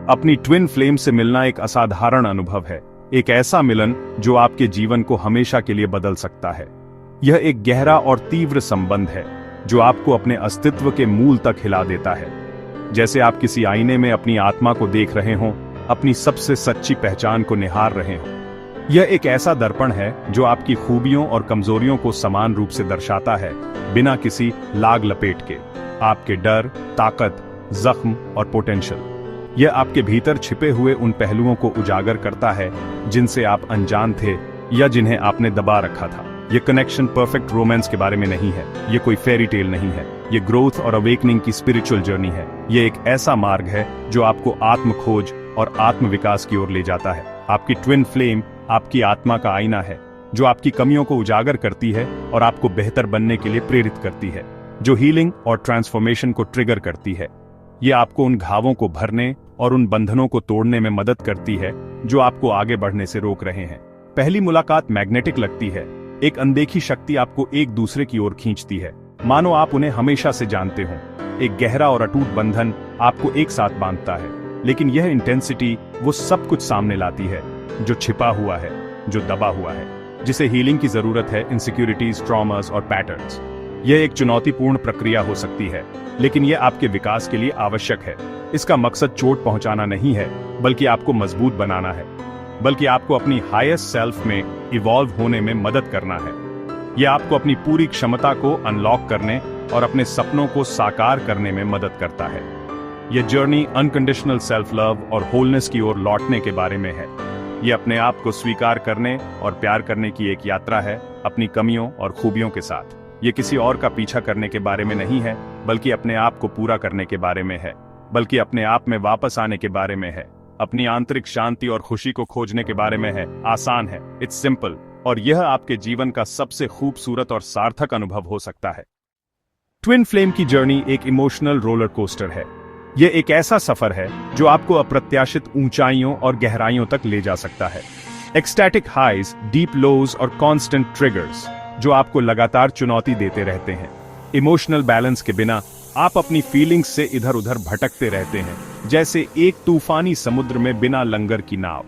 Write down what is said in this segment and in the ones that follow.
अपनी twin flame से मिलना एक असाधारण अनुभव है, एक ऐसा मिलन जो आपके जीवन को हमेशा के लिए बदल सकता है। यह एक गहरा और तीव्र संबंध है जो आपको अपने अस्तित्व के मूल तक हिला देता है। जैसे आप किसी आईने में अपनी आत्मा को देख रहे हों, अपनी सबसे सच्ची पहचान को निहार रहे हों। यह एक ऐसा दर्पण है जो आपकी खूबियों और कमजोरियों को समान रूप से दर्शाता है, बिना किसी लाग लपेट के। आपके डर, ताकत, जख्म और पोटेंशियल। यह आपके भीतर छिपे हुए उन पहलुओं को उजागर करता है जिनसे आप अनजान थे या जिन्हें आपने दबा रखा था। यह कनेक्शन परफेक्ट रोमांस के बारे में नहीं है, यह कोई फेरी टेल नहीं है, यह ग्रोथ और अवेकनिंग की स्पिरिचुअल जर्नी है। यह एक ऐसा मार्ग है जो आपको आत्म खोज और आत्म विकास की ओर ले जाता है। आपकी ट्विन फ्लेम आपकी आत्मा का आईना है जो आपकी कमियों को उजागर करती है और आपको बेहतर बनने के लिए प्रेरित करती है, जो हीलिंग और ट्रांसफॉर्मेशन को ट्रिगर करती है। यह आपको उन घावों को भरने और उन बंधनों को तोड़ने में मदद करती है जो आपको आगे बढ़ने से रोक रहे हैं। पहली मुलाकात मैग्नेटिक लगती है, एक अनदेखी शक्ति आपको एक दूसरे की ओर खींचती है, मानो आप उन्हें हमेशा से जानते हो। एक गहरा और अटूट बंधन आपको एक साथ बांधता है, लेकिन यह इंटेंसिटी वो सब कुछ सामने लाती है जो छिपा हुआ है, जो दबा हुआ है, जिसे हीलिंग की जरूरत है, इनसिक्योरिटीज, ट्रॉमास और पैटर्न्स। यह एक चुनौतीपूर्ण प्रक्रिया हो सकती है, लेकिन यह आपके विकास के लिए आवश्यक है। इसका मकसद चोट पहुंचाना नहीं है, बल्कि आपको मजबूत बनाना है, बल्कि आपको अपनी हाईएस्ट सेल्फ में इवॉल्व होने में मदद करना है। यह आपको अपनी पूरी क्षमता को अनलॉक करने और अपने सपनों को साकार करने में मदद करता है। यह जर्नी अनकंडीशनल सेल्फ लव और होलनेस की ओर लौटने के बारे में है। यह अपने आप को स्वीकार करने और प्यार करने की एक यात्रा है, अपनी कमियों और खूबियों के साथ। यह किसी और का पीछा करने के बारे में नहीं है, बल्कि अपने आप को पूरा करने के बारे में है, बल्कि अपने आप में वापस आने के बारे में है, अपनी आंतरिक शांति और खुशी को खोजने के बारे में है। आसान है, इट्स सिंपल, और यह आपके जीवन का सबसे खूबसूरत और सार्थक अनुभव हो सकता है। ट्विन फ्लेम की जर्नी एक इमोशनल रोलर कोस्टर है। यह एक ऐसा सफर है जो आपको अप्रत्याशित ऊंचाइयों और गहराइयों तक ले जा सकता है। एक्सटैटिक हाइज, डीप लोज और कांस्टेंट ट्रिगर्स जो आपको लगातार चुनौती देते रहते हैं। इमोशनल बैलेंस के बिना आप अपनी फीलिंग्स से इधर उधर भटकते रहते हैं, जैसे एक तूफानी समुद्र में बिना लंगर की नाव।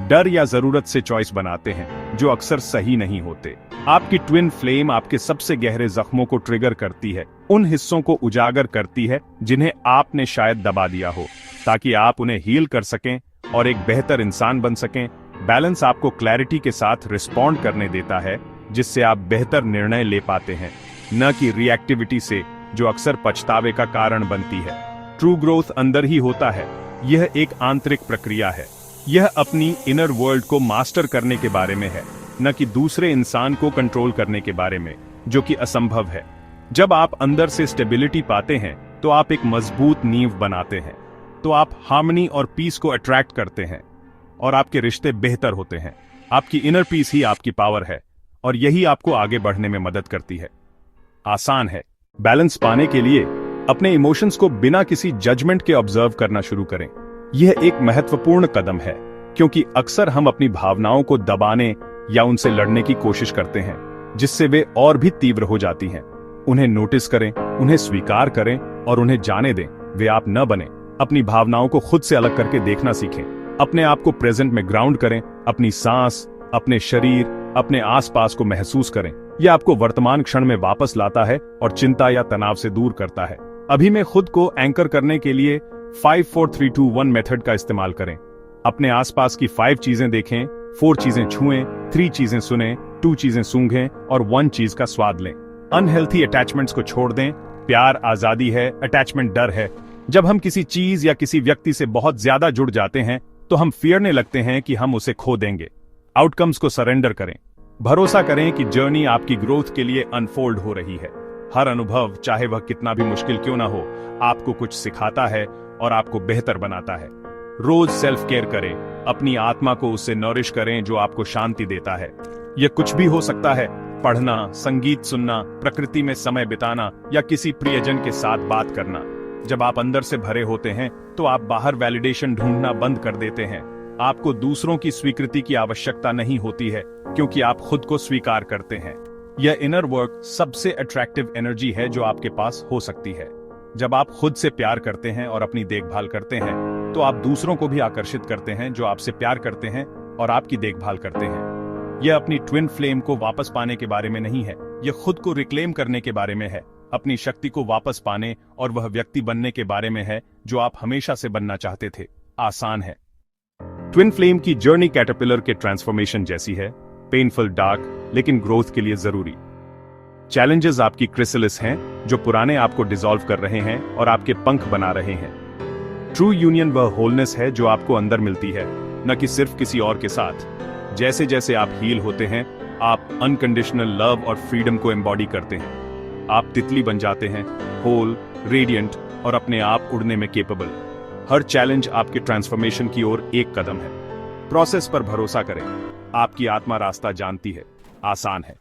डर या जरूरत से चॉइस बनाते हैं जो अक्सर सही नहीं होते। आपकी ट्विन फ्लेम आपके सबसे गहरे जख्मों को ट्रिगर करती है, उन हिस्सों को उजागर करती है जिन्हें आपने शायद दबा दिया हो, ताकि आप उन्हें हील कर सकें और एक बेहतर इंसान बन सकें। बैलेंस आपको क्लैरिटी के साथ रिस्पॉन्ड करने देता है, जिससे आप बेहतर निर्णय ले पाते हैं, न कि रिएक्टिविटी से जो अक्सर पछतावे का कारण बनती है। ट्रू ग्रोथ अंदर ही होता है। यह एक आंतरिक प्रक्रिया है। यह अपनी इनर वर्ल्ड को मास्टर करने के बारे में है, न कि दूसरे इंसान को कंट्रोल करने के बारे में, जो कि असंभव है। जब आप अंदर से स्टेबिलिटी पाते हैं तो आप एक मजबूत नींव बनाते हैं, तो आप हार्मनी और पीस को अट्रैक्ट करते हैं और आपके रिश्ते बेहतर होते हैं। आपकी इनर पीस ही आपकी पावर है और यही आपको आगे बढ़ने में मदद करती है। आसान है। बैलेंस पाने के लिए अपने इमोशंस को बिना किसी जजमेंट के ऑब्जर्व करना शुरू करें। यह एक महत्वपूर्ण कदम है, क्योंकि अक्सर हम अपनी भावनाओं को दबाने या उनसे लड़ने की कोशिश करते हैं, जिससे वे और भी तीव्र हो जाती हैं। उन्हें नोटिस करें, उन्हें स्वीकार करें और उन्हें जाने दें। वे आप न बने। अपनी भावनाओं को खुद से अलग करके देखना सीखें। अपने आप को प्रेजेंट में ग्राउंड करें। अपनी सांस, अपने शरीर, अपने आसपास को महसूस करें। यह आपको वर्तमान क्षण में वापस लाता है और चिंता या तनाव से दूर करता है। अभी में खुद को एंकर करने के लिए 5 4 3 2 1 मेथड का इस्तेमाल करें। अपने आसपास की 5 चीजें देखें, 4 चीजें छुएं, 3 चीजें सुनें, 2 चीजें सूंघें और 1 चीज का स्वाद लें। अनहेल्थी अटैचमेंट्स को छोड़ दें। प्यार आजादी है, अटैचमेंट डर है। जब हम किसी चीज या किसी व्यक्ति से बहुत ज्यादा जुड़ जाते हैं तो हम फियरने लगते हैं कि हम उसे खो देंगे। आउटकम्स को सरेंडर करें। भरोसा करें कि जर्नी आपकी ग्रोथ के लिए अनफोल्ड हो रही है। हर अनुभव, चाहे वह कितना भी मुश्किल क्यों ना हो, आपको कुछ सिखाता है और आपको बेहतर बनाता है। रोज सेल्फ केयर करें। अपनी आत्मा को उससे नरिश करें जो आपको शांति देता है। यह कुछ भी हो सकता है। पढ़ना, संगीत सुनना, प्रकृति में समय बिताना या किसी प्रियजन के साथ बात करना। जब आप अंदर से भरे होते हैं तो आप बाहर वैलिडेशन ढूंढना बंद कर देते हैं। आपको दूसरों की स्वीकृति की आवश्यकता नहीं होती है, क्योंकि आप खुद को स्वीकार करते हैं। यह इनर वर्क सबसे अट्रैक्टिव एनर्जी है जो आपके पास हो सकती है। जब आप खुद से प्यार करते हैं और अपनी देखभाल करते हैं तो आप दूसरों को भी आकर्षित करते हैं जो आपसे प्यार करते हैं और आपकी देखभाल करते हैं। यह अपनी ट्विन फ्लेम को वापस पाने के बारे में नहीं है, यह खुद को रिक्लेम करने के बारे में है, अपनी शक्ति को वापस पाने और वह व्यक्ति बनने के बारे में है जो आप हमेशा से बनना चाहते थे। आसान है। ट्विन फ्लेम की जर्नी कैटरपिलर के ट्रांसफॉर्मेशन जैसी है, पेनफुल, डार्क, लेकिन ग्रोथ के लिए जरूरी। चैलेंजेस आपकी क्रिसलिस हैं जो पुराने आपको डिसॉल्व कर रहे हैं और आपके पंख बना रहे हैं। ट्रू यूनियन वह होलनेस है जो आपको अंदर मिलती है, न कि सिर्फ किसी और के साथ। जैसे जैसे आप हील होते हैं, आप अनकंडीशनल लव और फ्रीडम को एम्बॉडी करते हैं। आप तितली बन जाते हैं, होल, रेडिएंट और अपने आप उड़ने में केपेबल। हर चैलेंज आपके ट्रांसफॉर्मेशन की ओर एक कदम है। प्रोसेस पर भरोसा करें, आपकी आत्मा रास्ता जानती है। आसान है।